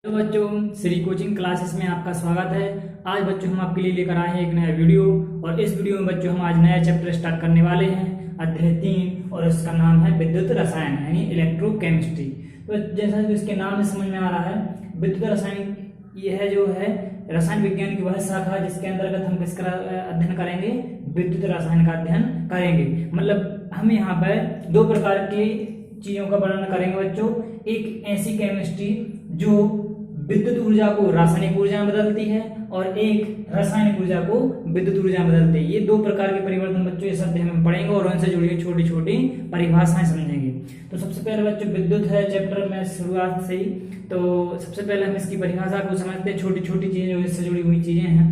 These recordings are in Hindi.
तो बच्चों, श्री कोचिंग क्लासेस में आपका स्वागत है। आज बच्चों हम आपके लिए लेकर आए हैं एक नया वीडियो। और इस वीडियो में बच्चों हम आज नया चैप्टर स्टार्ट करने वाले हैं, अध्याय 3, और इसका नाम है विद्युत रसायन यानी इलेक्ट्रोकेमिस्ट्री। तो जैसा कि इसके नाम से समझ में आ रहा है, विद्युत रसायन यह जो है रसायन विज्ञान की वह शाखा है जिसके अंतर्गत हम किसका अध्ययन करेंगे, विद्युत रसायन का अध्ययन करेंगे। मतलब हम यहाँ पर दो प्रकार की चीजों का वर्णन करेंगे बच्चों। एक ऐसी केमिस्ट्री जो विद्युत ऊर्जा को रासायनिक ऊर्जा में बदलती है, और एक रासायनिक ऊर्जा को विद्युत ऊर्जा में बदलती है। ये दो प्रकार के परिवर्तन बच्चों इस अध्याय में पढ़ेंगे और उनसे जुड़ी हुई छोटी छोटी परिभाषाएं समझेंगे। तो सबसे पहले बच्चों विद्युत है चैप्टर में शुरुआत से ही। तो सबसे पहले हम इसकी परिभाषा को समझते हैं, छोटी छोटी चीजें जो इससे जुड़ी हुई चीजें हैं।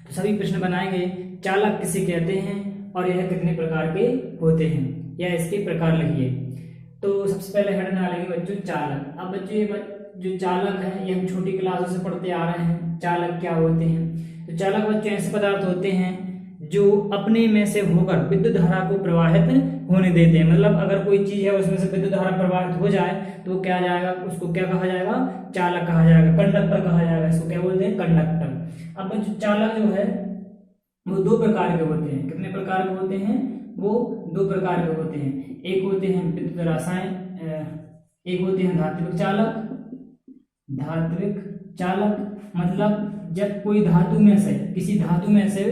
तो सभी प्रश्न बनाएंगे। चालक किसे कहते हैं और यह कितने प्रकार के होते हैं, या इसके प्रकार लिखिए। तो सबसे पहले हेड डालेंगे बच्चों चालक। अब बच्चों ये जो चालक है ये हम छोटी क्लासों से पढ़ते आ रहे हैं। चालक क्या होते हैं? तो चालक बच्चों ऐसे पदार्थ होते हैं जो अपने में से होकर विद्युत धारा को प्रवाहित होने देते हैं। मतलब अगर कोई चीज है उसमें से विद्युत धारा प्रवाहित हो जाए तो क्या जाएगा, उसको क्या कहा जाएगा, चालक कहा जाएगा, कंडक्टर कहा जाएगा। इसको क्या बोलते हैं, कंडक्टर। अब बच्चों चालक जो है वो दो प्रकार के होते हैं। कितने प्रकार के होते हैं? वो दो प्रकार के होते हैं। एक होते हैं विद्युत रसायन, एक होते हैं धात्विक चालक। धात्विक चालक मतलब जब कोई धातु में से, किसी धातु में से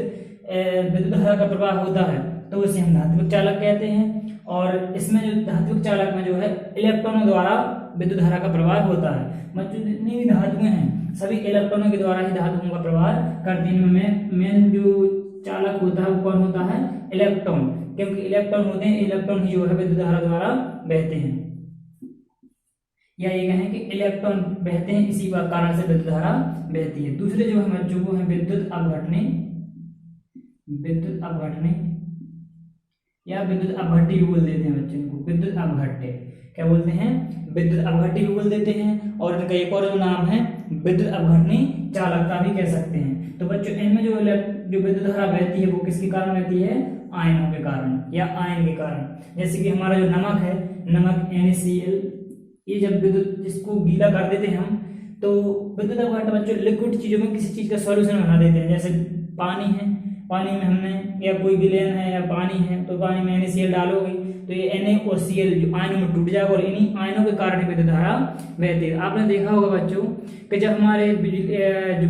विद्युत धारा का प्रवाह होता है तो उसे हम धात्विक चालक कहते हैं। और इसमें जो धात्विक चालक में जो है इलेक्ट्रॉनों द्वारा विद्युत धारा का प्रवाह होता है। मतलब जितनी भी धातुएं हैं सभी इलेक्ट्रॉनों के द्वारा ही धातुओं का प्रवाह करती हैं। मेन जो चालक होता है वो कौन होता है, इलेक्ट्रॉन। क्योंकि इलेक्ट्रॉन होते हैं, इलेक्ट्रॉन ही जो है विद्युत धारा द्वारा बहते हैं, या ये कहें कि इलेक्ट्रॉन बहते हैं, इसी कारण से विद्युत धारा बहती है। दूसरे जो है बच्चों वो है विद्युत अपघटनी। विद्युत अपघटनी या विद्युत अपघट्टी भी बोल देते हैं बच्चों को। विद्युत अपघट्य क्या बोलते हैं, विद्युत अपघट्टी भी बोल देते हैं। और इनका एक और जो नाम है विद्युत अपघटनी चालकता भी कह सकते हैं। तो बच्चों इनमें जो विद्युत धारा बहती है वो किसके कारण बहती है, आयनों के कारण या आयन के कारण। जैसे कि हमारा जो नमक है, नमक NaCl, ये जब विद्युत इसको गीला कर देते हैं हम तो विद्युत अपघटन बच्चों लिक्विड चीजों में किसी चीज का सॉल्यूशन बना देते हैं। जैसे पानी है, पानी में हमने या कोई विलेन है या पानी है तो पानी में NaCl डालोगे तो ये Na और Cl जो आयनों में टूट जाएगा और इन्हीं आयनों के कारण विद्युत धारा बहती है। आपने देखा होगा बच्चों कि जब हमारे जो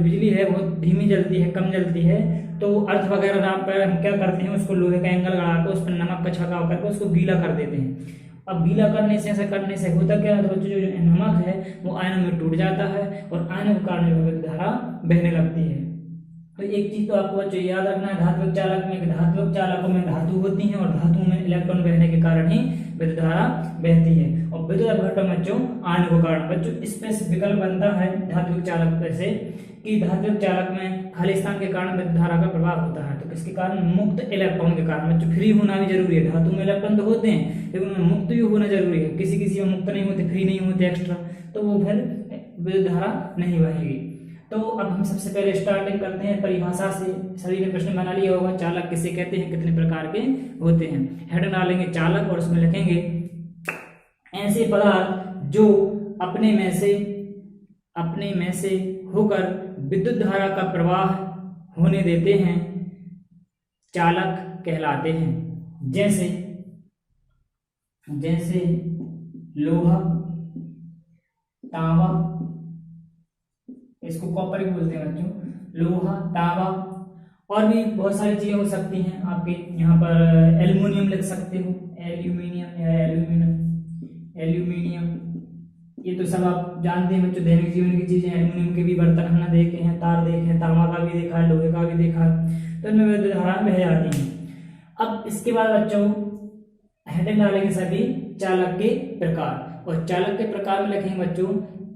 बिजली है बहुत धीमी जलती है, कम जलती है, तो अर्थ वगैरह पर हम क्या करते हैं, उसको लोहे का एंगल लगाकर उस पर नमक का छकाव करके उसको गीला कर देते हैं। अब गीला करने से, ऐसा करने से होता क्या है, तो बच्चों जो नमक है वो आयनों में टूट जाता है और आयनों के कारण विद्युत धारा बहने लगती है। तो एक चीज तो आपको बच्चों याद रखना है, धात्विक चालक में, धात्विक चालकों में धातु होती है और धातु में इलेक्ट्रॉन बहने के कारण ही विद्युत धारा बहती है। और विद्युत अपघटन बच्चों आयनों के कारण। बच्चों इसमें विकल्प बनता है धात्विक चालक से कि धात्विक चालक में खाली स्थान के कारण विद्युत धारा का प्रभाव होता है। तो किसके कारण, मुक्त इलेक्ट्रॉन के कारण। बच्चों फ्री होना भी जरूरी है। धातु में इलेक्ट्रॉन तो होते हैं लेकिन उनमें मुक्त भी होना जरूरी है। किसी किसी में मुक्त नहीं होते, फ्री नहीं होते एक्स्ट्रा, तो वो फिर विद्युत धारा नहीं बहेगी। तो अब हम सबसे पहले स्टार्टिंग करते हैं परिभाषा से। सभी ने प्रश्न बना लिया होगा, चालक किसे कहते हैं, कितने प्रकार के होते हैं। हेड डालेंगे चालक और उसमें लिखेंगे ऐसे पदार्थ जो अपने में से होकर विद्युत धारा का प्रवाह होने देते हैं चालक कहलाते हैं। जैसे लोहा, तांबा, इसको कॉपर भी बोलते हैं बच्चों, लोहा, तांबा, और भी बहुत सारी चीजें हो सकती हैं। आपके यहाँ पर एल्युमिनियम लिख सकते हो, एल्यूमिनियम या एल्यूमिनियम, ये तो सब आप जानते हैं बच्चों, दैनिक जीवन की चीजें। एल्युमिनियम के भी बर्तन हमने देखे हैं, तार देखे हैं, तांबा का भी देखा है, लोहे का भी देखा है, तो इनमें विद्युत धारा बह जाती है। अब इसके बाद बच्चों हेडिंग डालेंगे सभी चालक के प्रकार। और चालक के प्रकार में लिखेंगे बच्चों,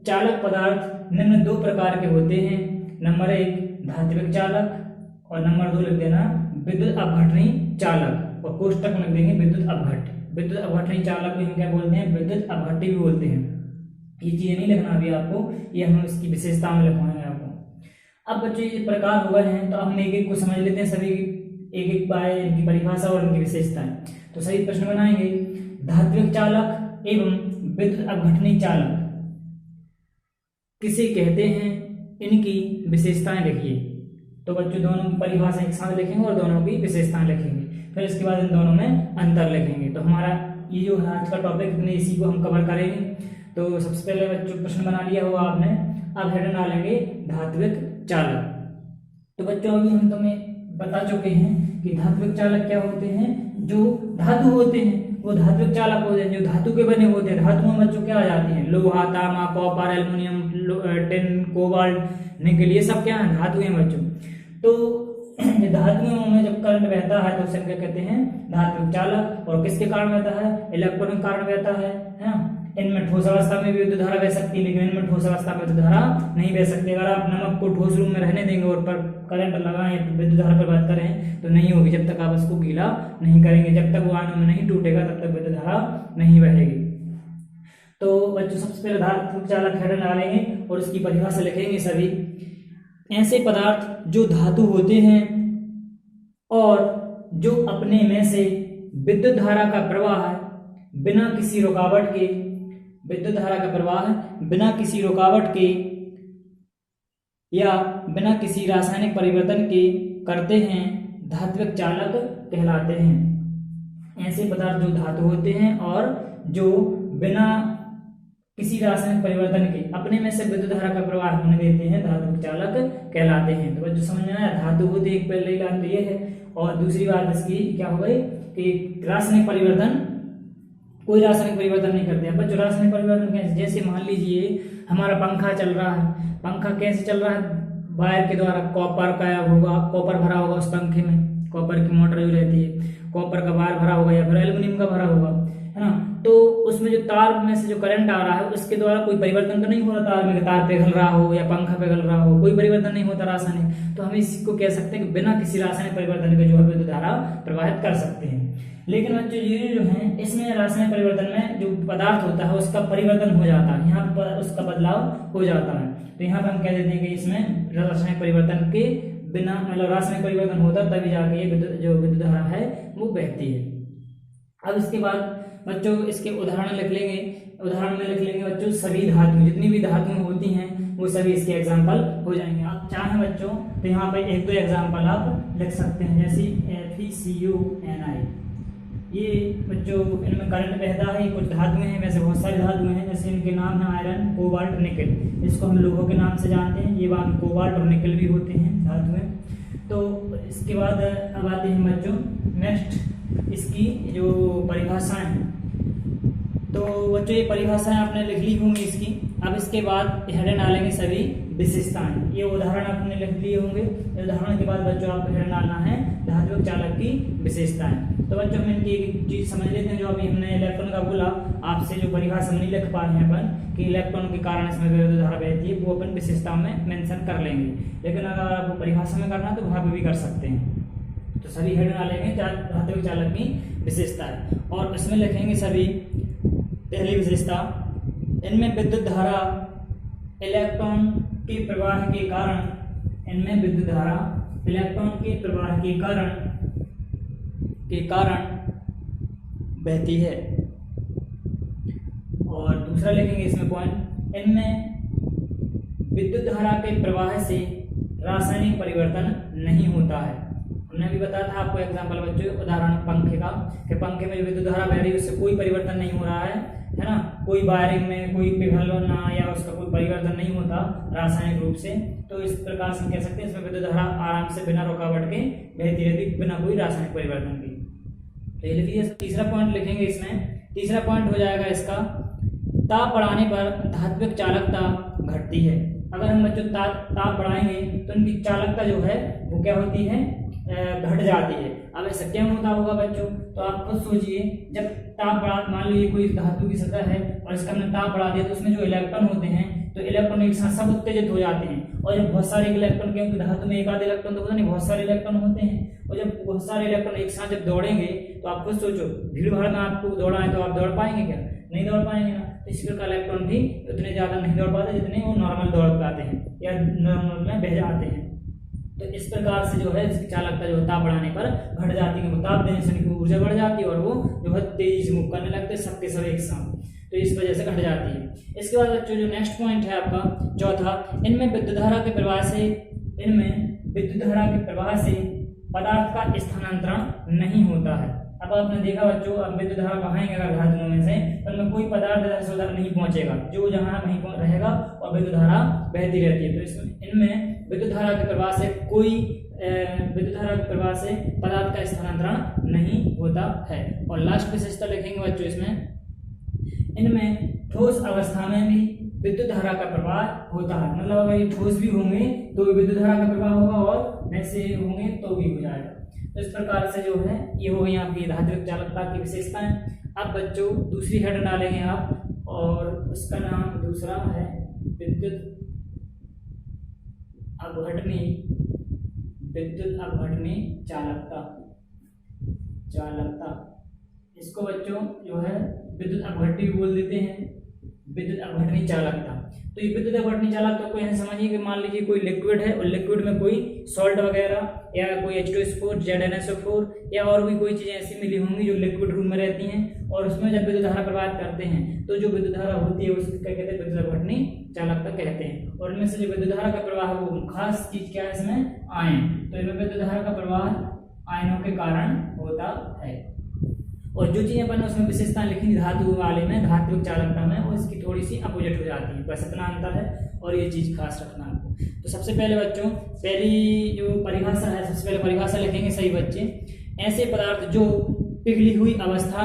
चालक पदार्थ निम्न दो प्रकार के होते हैं। नंबर 1 धात्विक चालक और नंबर 2 लिख देना विद्युत अपघटनी चालक, और कोष्टक में लिख देंगे विद्युत अपघट्य। विद्युत अपघटनी चालक भी हम क्या बोलते हैं, विद्युत अपघट्य भी बोलते हैं। ये चीजें नहीं लिखना अभी आपको, ये हम इसकी विशेषता में लिखवाएंगे आपको। अब बच्चों ये प्रकार हो गए हैं तो हम एक एक को समझ लेते हैं, सभी एक एक बाय इनकी परिभाषा और इनकी विशेषताएं। तो सही प्रश्न बनाएंगे। धात्विक चालक एवं विद्युत अपघटनी चालक किसे कहते हैं, इनकी विशेषताएं लिखिए। तो बच्चों दोनों की परिभाषा एक साथ लिखेंगे और दोनों की विशेषताएं लिखेंगे, फिर इसके बाद इन दोनों में अंतर लिखेंगे। तो हमारा ये जो आज का टॉपिक इतने इसी को हम कवर करेंगे। तो सबसे पहले बच्चों प्रश्न बना लिया होगा आपने, अब हेडर डालेंगे धात्विक चालक। तो बच्चों अभी हम तुम्हें बता चुके हैं कि धात्विक चालक क्या होते हैं। जो धातु होते हैं वो धात्विक चालक होते हैं, जो धातु के बने होते हैं। धातु में बच्चों क्या आ जाती हैं, लोहा, तांबा, कॉपर, एल्युमिनियम, टिन, कोबाल्ट, निकल, ये सब क्या है, धातु हैं बच्चों। तो ये धातुओं में जब करंट बहता है तो उसे क्या कहते हैं, धात्विक चालक। और किसके कारण बहता है, इलेक्ट्रॉन के कारण बहता है ना। इनमें ठोस अवस्था में भी विद्युत धारा बह सकती है, लेकिन इनमें ठोस अवस्था में विद्युत धारा नहीं बह सकती। अगर आप नमक को ठोस रूप में रहने देंगे और पर करंट लगाएं, विद्युत धारा पर बात करें तो नहीं होगी, जब तक आप उसको गीला नहीं करेंगे, जब तक वो आयनों में नहीं टूटेगा तब तक विद्युत धारा नहीं बहेगी। तो बच्चों सबसे पहले धात्विक चालक हेडर डालेंगे और उसकी परिभाषा लिखेंगे। सभी ऐसे पदार्थ जो धातु होते हैं और जो अपने में से विद्युत धारा का प्रवाह बिना किसी रुकावट के, विद्युत धारा का प्रवाह बिना किसी रुकावट के या बिना किसी रासायनिक परिवर्तन के करते हैं, धात्विक चालक कहलाते हैं। ऐसे पदार्थ जो धातु होते हैं और जो बिना किसी रासायनिक परिवर्तन के अपने में से विद्युत धारा का प्रवाह होने देते हैं, धात्विक चालक कहलाते हैं। तो बच्चों समझ में आया, धातु होते एक पहले बात तो ये है। और दूसरी बात इसकी क्या हो गई कि रासायनिक परिवर्तन, कोई रासायनिक परिवर्तन नहीं करते हैं बच्चों। रासायनिक परिवर्तन कैसे, जैसे मान लीजिए हमारा पंखा चल रहा है, पंखा कैसे चल रहा है, वायर के द्वारा, कॉपर का होगा, कॉपर भरा होगा उस पंखे में, कॉपर की मोटर जो रहती है, कॉपर का वायर भरा होगा या फिर एल्युमिनियम का भरा होगा, है ना। तो उसमें जो तार में से जो करंट आ रहा है उसके द्वारा कोई परिवर्तन तो नहीं हो रहा, तार में तार पिघल रहा हो या पंखा पिघल रहा हो, कोई परिवर्तन नहीं होता रासायनिक। तो हम इसको कह सकते हैं कि बिना किसी रासायनिक परिवर्तन के जो है विद्युत धारा प्रवाहित कर सकते हैं। लेकिन बच्चों ये जो है इसमें रासायनिक परिवर्तन में जो पदार्थ होता है उसका परिवर्तन हो जाता है, यहाँ पर उसका बदलाव हो जाता है। तो यहाँ पर हम कह देते हैं कि इसमें रासायनिक परिवर्तन के बिना, मतलब रासायनिक परिवर्तन होता तभी जाके ये जो विद्युत धारा है वो बहती है। अब इसके बाद बच्चों इसके उदाहरण लिख लेंगे। उदाहरण में लिख लेंगे बच्चों सभी धातु, जितनी भी धातुएं होती हैं वो सभी इसके एग्जाम्पल हो जाएंगे। आप चाहें बच्चों तो यहाँ पे एक दो एग्जाम्पल आप लिख सकते हैं, जैसे FeCuNi। ये बच्चों इनमें करंट बहता है, कुछ धातुएं हैं, वैसे बहुत सारी धातुएं हैं, जैसे इनके नाम है आयरन, कोबाल्ट, निकल। इसको हम लोगों के नाम से जानते हैं, ये बाकी कोबाल्ट और निकल भी होते हैं धातुएं। तो इसके बाद अब आते हैं बच्चों नेक्स्ट इसकी जो परिभाषाएं हैं। तो बच्चों ये परिभाषाएं आपने लिख ली होंगी इसकी। अब इसके बाद हेडर डालेंगे सभी विशेषताएं। ये उदाहरण आपने लिख लिए होंगे। उदाहरण के बाद बच्चों आपको हेडर डालना है धात्विक चालक की विशेषताएं। तो बच्चों हम इनकी एक चीज समझ लेते हैं, जो अभी हमने इलेक्ट्रॉन का बोला आपसे, जो परिभाषा नहीं लिख पा रहे हैं अपन कि इलेक्ट्रॉन के कारण इसमें विद्युत धारा बहती है, वो अपन विशेषताओं में मेंशन कर लेंगे। लेकिन अगर आपको परिभाषा में करना तो वहां पर भी कर सकते हैं। तो सभी हेडर डालेंगे धात्विक चालक की विशेषताएं और इसमें लिखेंगे सभी। पहली विशेषता, इनमें विद्युत धारा इलेक्ट्रॉन के प्रवाह के कारण, इनमें विद्युत धारा इलेक्ट्रॉन के प्रवाह के कारण बहती है। और दूसरा लिखेंगे इसमें पॉइंट, इनमें विद्युत धारा के प्रवाह से रासायनिक परिवर्तन नहीं होता है। हमने अभी बताया था आपको एग्जांपल बच्चों, उदाहरण पंखे का, कि पंखे में जो विद्युत धारा बह रही है उससे कोई परिवर्तन नहीं हो रहा है ना, कोई वायरिंग में कोई पिघलना या उसका कोई परिवर्तन नहीं होता रासायनिक रूप से। तो इस प्रकार से हम कह सकते हैं इसमें विद्युत धारा आराम से बिना रुकावट के बहती रहती, बिना कोई रासायनिक परिवर्तन के। तो ये लिखिए। तीसरा पॉइंट लिखेंगे इसमें। तीसरा पॉइंट हो जाएगा इसका, ताप बढ़ाने पर धात्विक चालकता घटती है। अगर हम बच्चों ताप बढ़ाएंगे तो उनकी चालकता जो है वो क्या होती है, घट जाती है। अब ऐसा क्या होता होगा बच्चों, तो आप खुद सोचिए, जब ताप बढ़ा, मान लीजिए कोई धातु की सतह है और इसका हमने ताप बढ़ा दिया तो उसमें जो इलेक्ट्रॉन होते हैं तो इलेक्ट्रॉन एक साथ सब उत्तेजित हो जाते हैं। और जब बहुत सारे इलेक्ट्रॉन, क्योंकि धातु में एक आध इलेक्ट्रॉन तो होता नहीं, बहुत सारे इलेक्ट्रॉन होते हैं, और जब बहुत सारे इलेक्ट्रॉन एक साथ जब दौड़ेंगे तो आप खुद सोचो, भीड़ भाड़ में आपको दौड़ा है तो आप दौड़ पाएंगे क्या, नहीं दौड़ पाएंगे ना। तो इसी प्रकार इलेक्ट्रॉन भी उतने ज्यादा नहीं दौड़ पाते जितने वो नॉर्मल दौड़ पाते हैं या नॉर्मल में बह जाते हैं। तो इस प्रकार से जो है इसकी चालकता जो ताप बढ़ाने पर घट जाती है, ताप देने से उनकी ऊर्जा बढ़ जाती है और वो जो है तेजी से मूव करने लगते हैं सबके सब एक साथ। तो इस वजह से घट जाती है। इसके बाद बच्चों जो नेक्स्ट पॉइंट है आपका चौथा, इनमें विद्युत धारा के प्रवाह से पदार्थ का स्थानांतरण नहीं होता है। अब आपने देखा बच्चों, अब विद्युत धारा बहाएंगे अगर धातुओं में से तो उनमें कोई पदार्थ इधर से उधर नहीं पहुंचेगा, जो जहां वहीं रहेगा और विद्युत धारा बहती रहती है। तो इसमें इनमें विद्युत धारा के प्रवाह से पदार्थ का स्थानांतरण नहीं होता है। और लास्ट विशेषता लिखेंगे बच्चों इसमें, इनमें ठोस अवस्था में भी विद्युत धारा का प्रवाह होता है। मतलब अगर ये ठोस भी होंगे तो भी विद्युत धारा का प्रवाह होगा और ऐसे होंगे तो भी हो जाएगा। तो इस प्रकार से जो है ये हो गई आपकी धात्विक चालकता की विशेषताएं। अब बच्चों दूसरी हेड डालेंगे आप, और उसका नाम दूसरा है विद्युत अपघटनी चालकता। इसको बच्चों जो है विद्युत अपघट्टी भी बोल देते हैं, विद्युत अपघटनी चालकता। तो ये विद्युत अपघटनी चालकता को ऐसे समझिए कि मान लीजिए कोई लिक्विड है और लिक्विड में कोई सॉल्ट वगैरह या कोई H2SO4, ZnSO4 या और भी कोई चीजें ऐसी मिली होंगी जो लिक्विड रूप में रहती हैं, और उसमें जब विद्युत धारा प्रवाहित करते हैं तो जो विद्युत धारा होती है उसको क्या कहते हैं, विद्युत अपघटनी चालकता कहते हैं। और इनमें से जो विद्युत धारा का प्रवाह वो खास चीज क्या है इसमें, आयन। तो इनमें विद्युत धारा का प्रवाह आयनों के कारण होता है। और जो चीजें अपन उसमें विशेषता लिखी धातु वाले में, धात्विक चालकता में, वो इसकी थोड़ी सी अपोजिट हो जाती है, बस इतना अंतर है और ये चीज खास रखना आपको। तो सबसे पहले बच्चों पहली जो परिभाषा है, सबसे पहले परिभाषा लिखेंगे सही बच्चे, ऐसे पदार्थ जो पिघली हुई अवस्था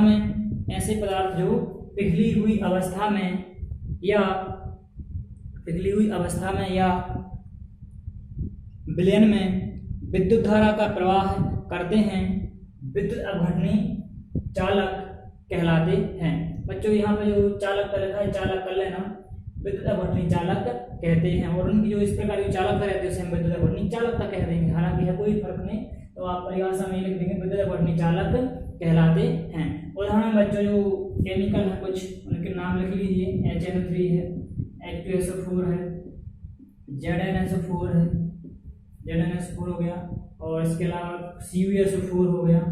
में या विलयन में विद्युत धारा का प्रवाह करते हैं, विद्युत अपघटनी चालक कहलाते हैं। बच्चों यहाँ पे जो चालक का लिखा है, चालक कर लेना, विद्युत अपघटनी चालक कहते हैं। और उनकी जो इस प्रकार की चालकता रहती है उसे हम विद्युत अपघटनी चालकता कह देंगे। हालांकि है कोई फर्क नहीं, तो आप परिभाषा में लिख देंगे विद्युत अपघटनी चालक कहलाते हैं। उदाहरण बच्चों जो केमिकल है कुछ उनके नाम लिख लीजिए, HNO3 है, H2SO4 है, ZnSO4 है, ZnSO4 हो गया, और इसके अलावा CuSO4 हो गया,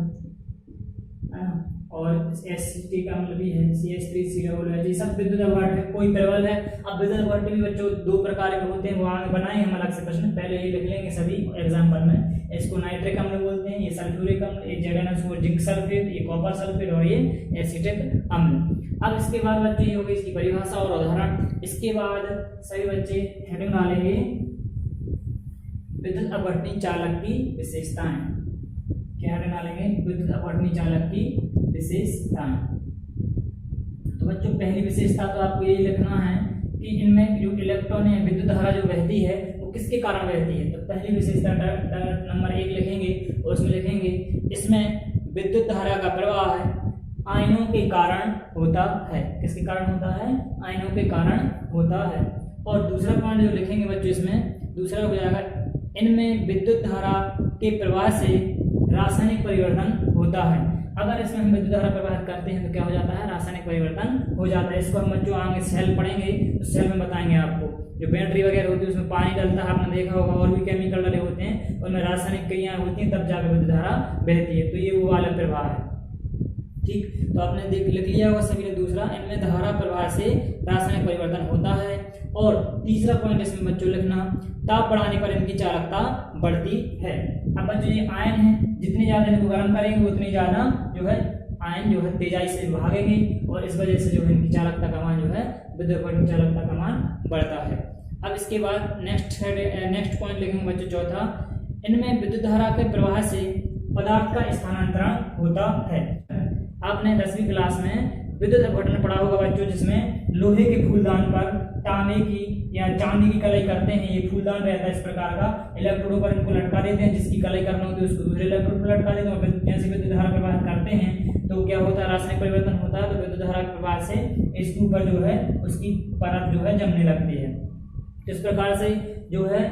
और एसिटिक अम्ल भी है, CH3COOH। ये सब विद्युत अपघटक है, कोई प्रबल है। अब विद्युत अपघटक भी बच्चों दो प्रकार के होते हैं, वो आगे बनाए हम अलग से प्रश्न, पहले ये लिख लेंगे सभी एग्जाम्पल में। इसको नाइट्रिक अम्ल बोलते हैं, ये सल्फ्यूरिक अम्ल, ये ZnSO4 जिंक सल्फेट, ये कॉपर सल्फेट, और ये एसिटिक अम्ल। अब इसके बाद बच्चे ये हो गई इसकी परिभाषा और उदाहरण। इसके बाद सभी बच्चे हेडिंग डालेंगे विद्युत अपघटनी चालक की विशेषताएं। क्या हेडिंग डालेंगे, विद्युत अपघटनी चालक की विशेषताएं। तो बच्चों पहली विशेषता तो आपको यही लिखना है कि इनमें जो इलेक्ट्रॉन या विद्युत धारा जो बहती है वो किसके कारण बहती है। तो पहली विशेषता नंबर 1 लिखेंगे, और उसमें लिखेंगे इसमें विद्युत धारा का प्रवाह आयनों के कारण होता है। किसके कारण होता है, आयनों के कारण होता है। और दूसरा पॉइंट जो लिखेंगे बच्चों इसमें दूसरा हो जाएगा, इनमें विद्युत धारा के प्रवाह से रासायनिक परिवर्तन होता है। अगर इसमें हम विद्युत धारा प्रवाहित करते हैं तो क्या हो जाता है, रासायनिक परिवर्तन हो जाता है। इसको हम बच्चों आगे सेल पढ़ेंगे तो सेल में बताएंगे आपको। जो बैटरी वगैरह होती है उसमें पानी डलता है, आपने देखा होगा, और भी केमिकल डले होते हैं, उनमें रासायनिक क्रियाएं होती हैं, तब जाकर विद्युत धारा बहती है। तो ये वो वाला प्रवाह है, ठीक। तो आपने लिख लिया होगा सभी ने। दूसरा, इनमें धारा प्रवाह से रासायनिक परिवर्तन होता है। और तीसरा पॉइंट इसमें बच्चों लिखना, ताप बढ़ाने पर इनकी चालकता बढ़ती है। अब बच्चों ये आयन है, जितनी ज्यादा इनको गर्म करेंगे उतनी ज्यादा जो है आयन जो है तेजाई से भागेंगे, और इस वजह से जो है इनकी चालकता का मान जो है विद्युत अपघटनी चालकता का मान बढ़ता है। अब इसके बाद नेक्स्ट पॉइंट लिखेंगे बच्चों चौथा, इनमें विद्युत धारा के प्रवाह से पदार्थ का स्थानांतरण होता है। आपने 10वीं क्लास में विद्युत अपघटन पढ़ा होगा बच्चों, जिसमें लोहे के फूलदान पर तांबे की या चांदी की कलाई करते हैं। ये फूलदान रहता है इस प्रकार का, इलेक्ट्रोडों पर इनको लटका देते हैं, जिसकी कलाई करना होती है उसको दूसरे इलेक्ट्रोड पर लटका देते हैं, और जैसे विद्युत धारा प्रवाहित करते हैं तो क्या होता है, रासायनिक परिवर्तन होता है। तो विद्युत धारा के प्रवाह से इसके ऊपर जो है उसकी परत जो है जमने लगती है। इस प्रकार से जो है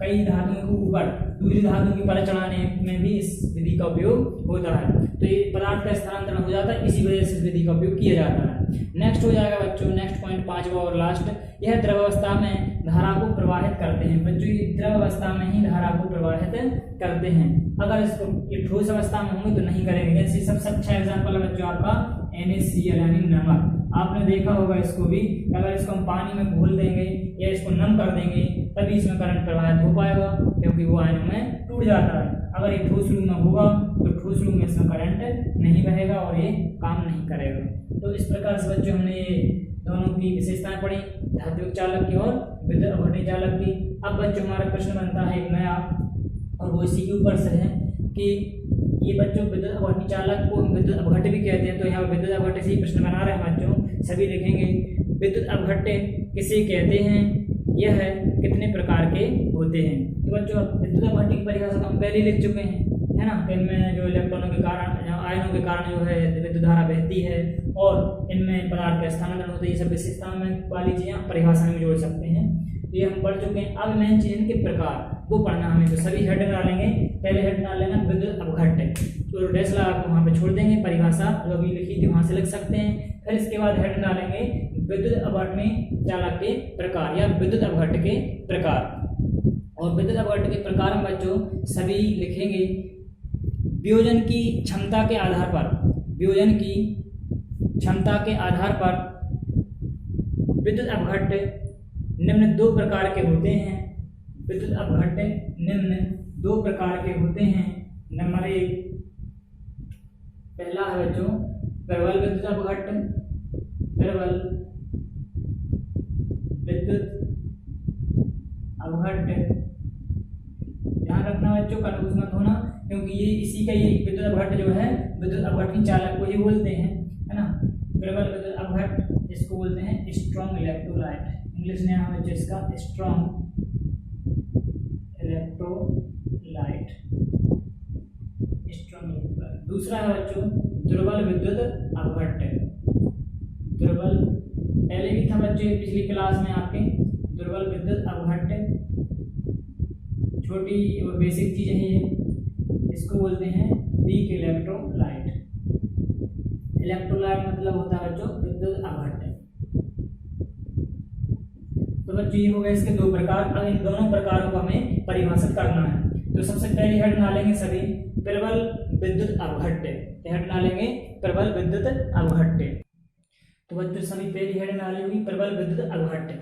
कई धातुओं के ऊपर दूसरी धातु की परत चढ़ाने में भी इस विधि का उपयोग होता है। तो ये पदार्थ का स्थानांतरण हो जाता है, इसी वजह से इस विधि का उपयोग किया जाता है। नेक्स्ट हो जाएगा बच्चों, नेक्स्ट पॉइंट 5वां और लास्ट, यह द्रवावस्था में धारा को प्रवाहित करते हैं। बच्चों ये द्रवावस्था में ही धारा को प्रवाहित करते हैं। अगर इसको ये ठोस अवस्था में होंगे तो नहीं करेंगे। जैसे सबसे अच्छा एग्जाम्पल है बच्चों आपका NaCl यानी नमक। आपने देखा होगा इसको भी, अगर इसको हम पानी में घोल देंगे या इसको नम कर देंगे तभी इसमें करंट प्रवाहित हो पाएगा, क्योंकि वो आयनों में टूट जाता है। अगर ये ठोस रूप में होगा तो ठोस रूप में इसमें करंट नहीं बहेगा और ये काम नहीं करेगा। तो इस प्रकार से बच्चों हमने ये दोनों की विशेषताएं पढ़ी, धात्विक चालक की और विद्युत अपघट्य चालक की। अब बच्चों हमारा प्रश्न बनता है एक नया, और वो इसी के ऊपर से है कि ये बच्चों विद्युत अपघट्य चालक को हम विद्युत अपघट्य भी कहते हैं। तो यहाँ विद्युत अपघट्य से ही प्रश्न बना रहे हैं बच्चों, सभी लिखेंगे। विद्युत अपघट्य किसे कहते हैं, यह कितने प्रकार के होते हैं। तो बच्चों विद्युत अपघट्य की परिभाषा तो हम पहले ही लिख चुके हैं, है ना। तो इनमें जो इलेक्ट्रॉनों के कारण, आयनों के कारण जो है विद्युत धारा बहती है और इनमें पदार्थ का स्थानांतरण होता है। ये सब विशेषताओं में वाली चीजें परिभाषा में जोड़ सकते हैं। तो ये हम पढ़ चुके हैं। अब मेन चीज इनके प्रकार वो पढ़ना हमें, तो सभी हेड डालेंगे। पहले हेड डाल लेना विद्युत अपघट्य, तो डैश लगा के वहाँ पे छोड़ देंगे, परिभाषा जो अभी लिखी थी वहाँ से लिख सकते हैं। फिर इसके बाद हेड डालेंगे विद्युत अपघट्य चालक के प्रकार या विद्युत अपघट्य के प्रकार। और विद्युत अपघट्य के प्रकार में बच्चों सभी लिखेंगे वियोजन की क्षमता के आधार पर, वियोजन की क्षमता के आधार पर विद्युत अपघट्य निम्न दो प्रकार के होते हैं। विद्युत अपघट्य निम्न दो प्रकार के होते हैं। नंबर 1 पहला है बच्चों प्रबल विद्युत अपघट्य, प्रबल विद्युत अपघट्य। ध्यान रखना बच्चों, कंफ्यूज मत होना, क्योंकि ये इसी का ये विद्युत अपघट्य जो है विद्युत अपघट्य चालक को ही बोलते हैं, है ना। प्रबल विद्युत अपघट्य इसको बोलते हैं स्ट्रॉन्ग इलेक्ट्रोलाइट। इंग्लिश में यहाँ बच्चों इसका स्ट्रॉन्ग इलेक्ट्रोलाइट, स्ट्रॉन्ग इलेक्ट्रोलाइट। दूसरा है बच्चों दुर्बल विद्युत अपघट्य। दुर्बल पहले भी था बच्चों पिछली क्लास में आपके, दुर्बल विद्युत अपघट्य छोटी और बेसिक चीजें हैं ये, इसको बोलते हैं वीक इलेक्ट्रोलाइट। इलेक्ट्रोलाइट मतलब होता है बच्चों विद्युत अपघट्य। तो बच्चों ये हो गए इसके दो प्रकार। अब इन दोनों प्रकारों को हमें परिभाषित करना है। तो सबसे पहले हेड डालेंगे सभी प्रबल विद्युत अपघट्य, हेड डालेंगे प्रबल विद्युत अपघट्य। तो बच्चों सभी पहली हेड डालेंगे प्रबल विद्युत अपघट्य।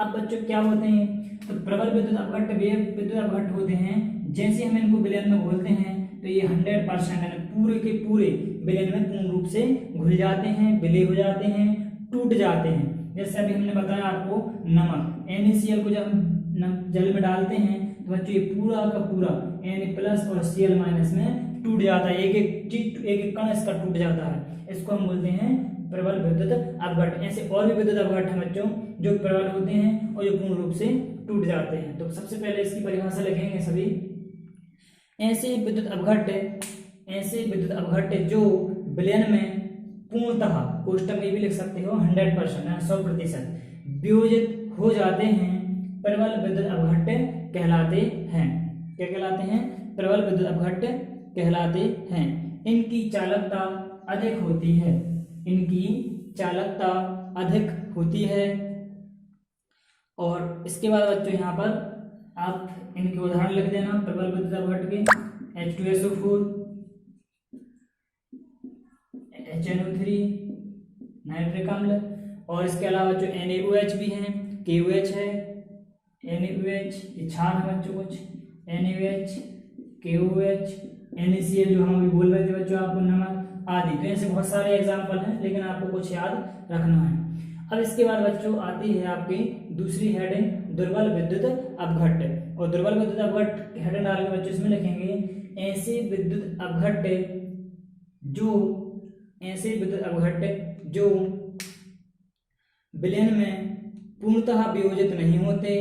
अब बच्चों क्या होते हैं, तो प्रबल विद्युत अपघट्य वे विद्युत अपघट्य होते हैं जैसे हम इनको विलयन में घोलते हैं तो ये 100% यानी पूरे के पूरे विलयन में पूर्ण रूप से घुल जाते हैं, विलय हो जाते हैं, टूट जाते हैं। जैसे अभी हमने बताया आपको नमक NaCl को जब हम जल में डालते हैं तो बच्चों ये पूरा का पूरा Na+ और Cl- में टूट जाता है, एक एक चीज एक एक कण इसका टूट जाता है। इसको हम बोलते हैं प्रबल विद्युत अपघट्य। ऐसे और भी विद्युत अपघट्य हैं बच्चों जो प्रबल होते हैं और जो पूर्ण रूप से टूट जाते हैं। तो सबसे पहले इसकी परिभाषा लिखेंगे सभी। ऐसे विद्युत अपघट्य जो विलयन में पूर्णतः, कोष्टक में भी लिख सकते हो 100% या 100% वियोजित हो जाते हैं, प्रबल विद्युत अपघट्य कहलाते हैं। क्या कहलाते हैं? प्रबल विद्युत अपघट्य कहलाते हैं। इनकी चालकता अधिक होती है, इनकी चालकता अधिक होती है। और इसके बाद बच्चों यहाँ पर आप इनके उदाहरण लिख देना प्रबल विद्युत अपघट्य के। H2SO4, HNO3, नाइट्रिक अम्ल, और इसके अलावा जो NaOH भी हैं, KOH है, NaOH ये क्षार है बच्चों कुछ, NaOH, KOH, NaCl जो हम अभी बोल रहे थे बच्चों आपको, नमक आदि। तो ऐसे बहुत सारे एग्जाम्पल हैं लेकिन आपको कुछ याद रखना है। अब इसके बाद बच्चों आती है आपकी दूसरी हेडिंग दुर्बल विद्युत अपघट्य। और दुर्बल विद्युत अपघट्य हेडिंग डाल के बच्चों इसमें लिखेंगे ऐसे विद्युत अपघट्य जो विलयन में पूर्णतः वियोजित नहीं होते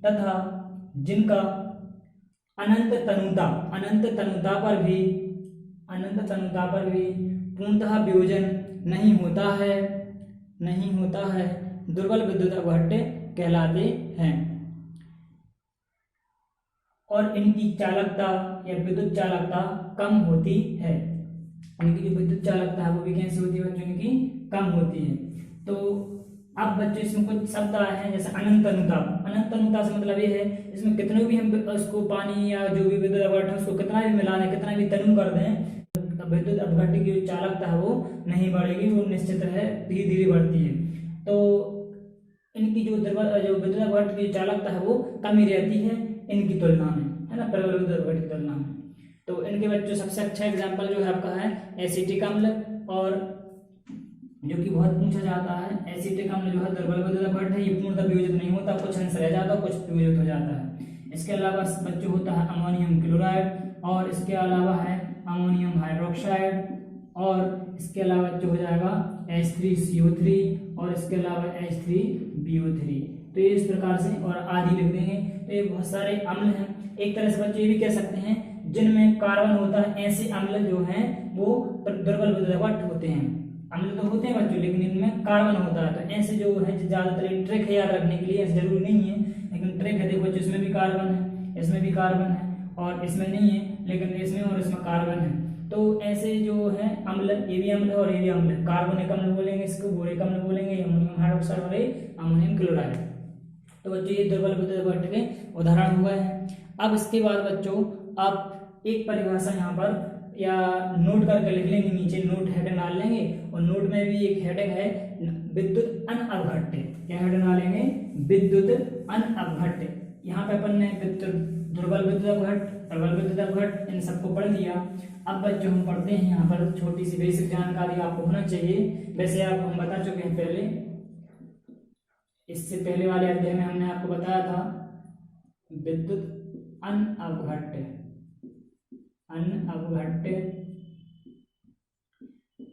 तथा जिनका अनंत तनुता पर भी पूर्णतः वियोजन नहीं होता है दुर्बल विद्युत अपघट्य कहलाते हैं। और इनकी चालकता या विद्युत चालकता कम होती है। इनकी जो विद्युत चालकता है वो भी कैसे होती है बच्चों? इनकी कम होती है। तो अब बच्चों इसमें कुछ शब्द आए हैं जैसे अनंत अनुताप। अनंत अनुताप से मतलब ये है इसमें कितने भी हम उसको पानी या जो भी विद्युत अपघट्ट है उसको कितना भी मिला दें, कितना भी तनु कर दें, विद्युत अपघट्ट की जो चालकता है वो नहीं बढ़ेगी, वो निश्चित है धीरे धीरे बढ़ती है। तो इनकी जो विद्युत अपघट्ट की चालकता है वो कम ही रहती है इनकी तुलना में, है ना, प्रबल विद्युत अपघट्ट की तुलना में। तो इनके बच्चों सबसे अच्छा एग्जाम्पल जो है आपका है एसिटिक अम्ल, और जो कि बहुत पूछा जाता है। एसिटिक अम्ल जो है दुर्बल विद्युत अपघट्ट है, ये पूर्णतः वियोजित नहीं होता, कुछ अंश रह जाता है, कुछ वियोजित हो जाता है। इसके अलावा बच्चों होता है अमोनियम क्लोराइड, और इसके अलावा है अमोनियम हाइड्रोक्साइड, और इसके अलावा जो हो जाएगा H3CO3, और इसके अलावा H3BO3। तो ये इस प्रकार से और आदि लिख देंगे। तो ये बहुत सारे अम्ल हैं। एक तरह से बच्चे ये भी कह सकते हैं जिनमें कार्बन होता है, ऐसे अम्ल जो हैं वो दुर्बल विद्युत अपघट्ट होते हैं। अम्ल तो होते हैं बच्चों, लेकिन इनमें कार्बन होता है। तो ऐसे जो है ज्यादातर ट्रिक है याद रखने के लिए, ऐसे जरूरी नहीं है, लेकिन ट्रिक है। देखो इसमें भी कार्बन है, इसमें भी कार्बन है, और इसमें नहीं है, लेकिन इसमें और इसमें कार्बन है। तो ऐसे जो है अम्ल, ये भी अम्ल है और ये भी अम्ल है। कार्बनिक अम्ल बोलेंगे इसको, बोरिक अम्ल बोलेंगे, अमोनियम हाइड्रोक्साइड और अमोनियम क्लोराइड। तो बच्चों ये दुर्बल विद्युत अपघट्ट के उदाहरण हुए हैं। अब इसके बाद बच्चों आप एक परिभाषा यहाँ पर या नोट करके लिख लेंगे, नीचे नोट हेडिंग डाल लेंगे, और नोट में भी एक हेडिंग है विद्युत अनअपघट्य। क्या हेडिंग डालेंगे? विद्युत अनअपघट्य। यहाँ पे अपन ने दुर्बल विद्युत अपघट्ट, प्रबल विद्युत अपघट्ट, इन सबको पढ़ लिया। अब बच्चों हम पढ़ते हैं यहाँ पर छोटी सी बेसिक जानकारी आपको होना चाहिए। वैसे आपको हम बता चुके हैं पहले, इससे पहले वाले अध्याय में हमने आपको बताया था विद्युत अनअपघट्य।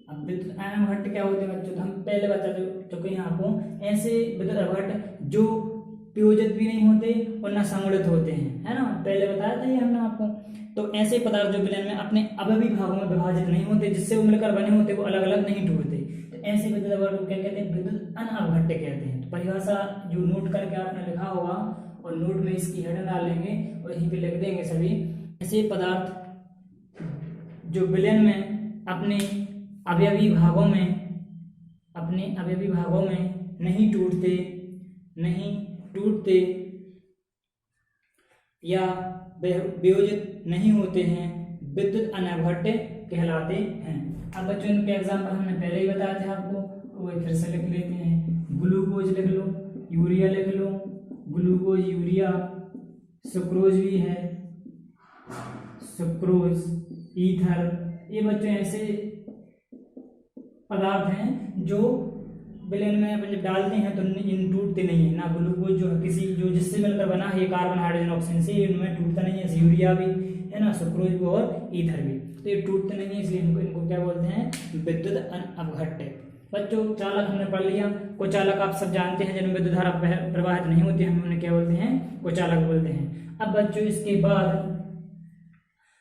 अब विद्युत अनअपघट्य क्या होते हैं बच्चों? तो हम पहले बता चुके हैं आपको, ऐसे विद्युत अपघट्ट जो वियोजित भी नहीं होते और न संगुणित होते हैं, है ना, पहले बताया था ये हमने आपको। तो ऐसे पदार्थ जो विलयन में अपने अवयवी भागों में विभाजित नहीं होते, जिससे वो मिलकर बने होते, वो अलग अलग नहीं टूटते, तो ऐसे विद्युत अपघट्ट को क्या कहते हैं? विद्युत अनअपघट्य कहते हैं। तो परिभाषा जो नोट करके आपने लिखा होगा, और नोट में इसकी हेडिंग डाल लेंगे और यहीं पे लिख देंगे सभी। ऐसे पदार्थ जो विलयन में अपने अवयवी भागों में नहीं टूटते या वियोजित नहीं होते हैं, विद्युत अनअपघट्य कहलाते हैं। अब बच्चों इनके एग्जाम्पल हमने पहले ही बताए थे आपको, वो फिर से लिख लेते हैं। ग्लूकोज लिख लो, यूरिया लिख लो, ग्लूकोज, यूरिया, सुक्रोज भी है, सुक्रोज, ईथर। ये बच्चों ऐसे पदार्थ हैं जो विलयन में अपन जब डालते हैं तो इन टूटते नहीं है ना। ग्लूकोज जो किसी जो जिससे मिलकर बना है, कार्बन हाइड्रोजन ऑक्सीजन से, इनमें टूटता नहीं है। यूरिया भी है ना, सुक्रोज भी और ईथर भी, तो ये टूटते नहीं है, इसलिए इनको क्या बोलते हैं? विद्युत अनअपघट्य। बच्चों चालक हमने पढ़ लिया। कुचालक आप सब जानते हैं, जिनमें विद्युत धारा प्रवाहित नहीं होती, हम उन्हें क्या बोलते हैं? कुचालक बोलते हैं। अब बच्चों इसके बाद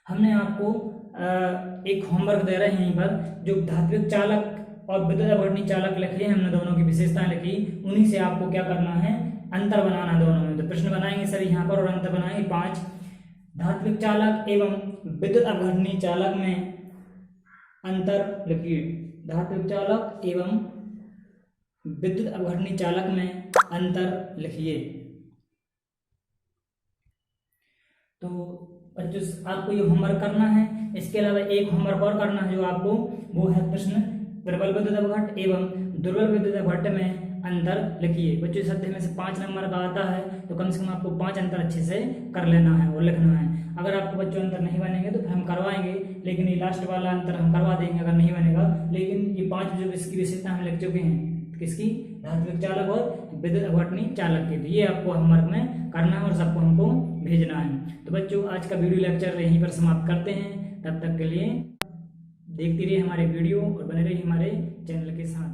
हमने आपको एक होमवर्क दे रहे हैं यहीं पर, जो धात्विक चालक और विद्युत अपघटनी चालक लिखे हमने, दोनों की विशेषताएं लिखी, उन्हीं से आपको क्या करना है? अंतर बनाना दोनों में। तो प्रश्न बनाएंगे सर यहाँ पर, और अंतर बनाएंगे 5। धात्विक चालक एवं विद्युत अपघटनी चालक में अंतर लिखिए। धात्विक चालक एवं विद्युत अपघटनी चालक में अंतर लिखिए। तो बच्चों आपको ये होमवर्क करना है। इसके अलावा एक होमवर्क और करना है जो आपको, वो है प्रश्न प्रबल विद्युत अपघट्ट एवं दुर्बल विद्युत अपघट्ट में अंतर लिखिए। बच्चों इस अध्याय में से 5 नंबर का आता है, तो कम से कम आपको 5 अंतर अच्छे से कर लेना है और लिखना है। अगर आपको बच्चों अंतर नहीं बनेंगे तो फिर हम करवाएंगे, लेकिन ये लास्ट वाला अंतर हम करवा देंगे अगर नहीं बनेगा। लेकिन ये 5 जो इसकी विशेषता हम लिख चुके हैं, किसकी? धात्विक चालक और विद्युत अपघटनी चालक के। तो ये आपको होमवर्क में करना है और सबको हमको भेजना है। तो बच्चों आज का वीडियो लेक्चर यहीं पर समाप्त करते हैं। तब तक के लिए देखते रहिए हमारे वीडियो और बने रहिए हमारे चैनल के साथ।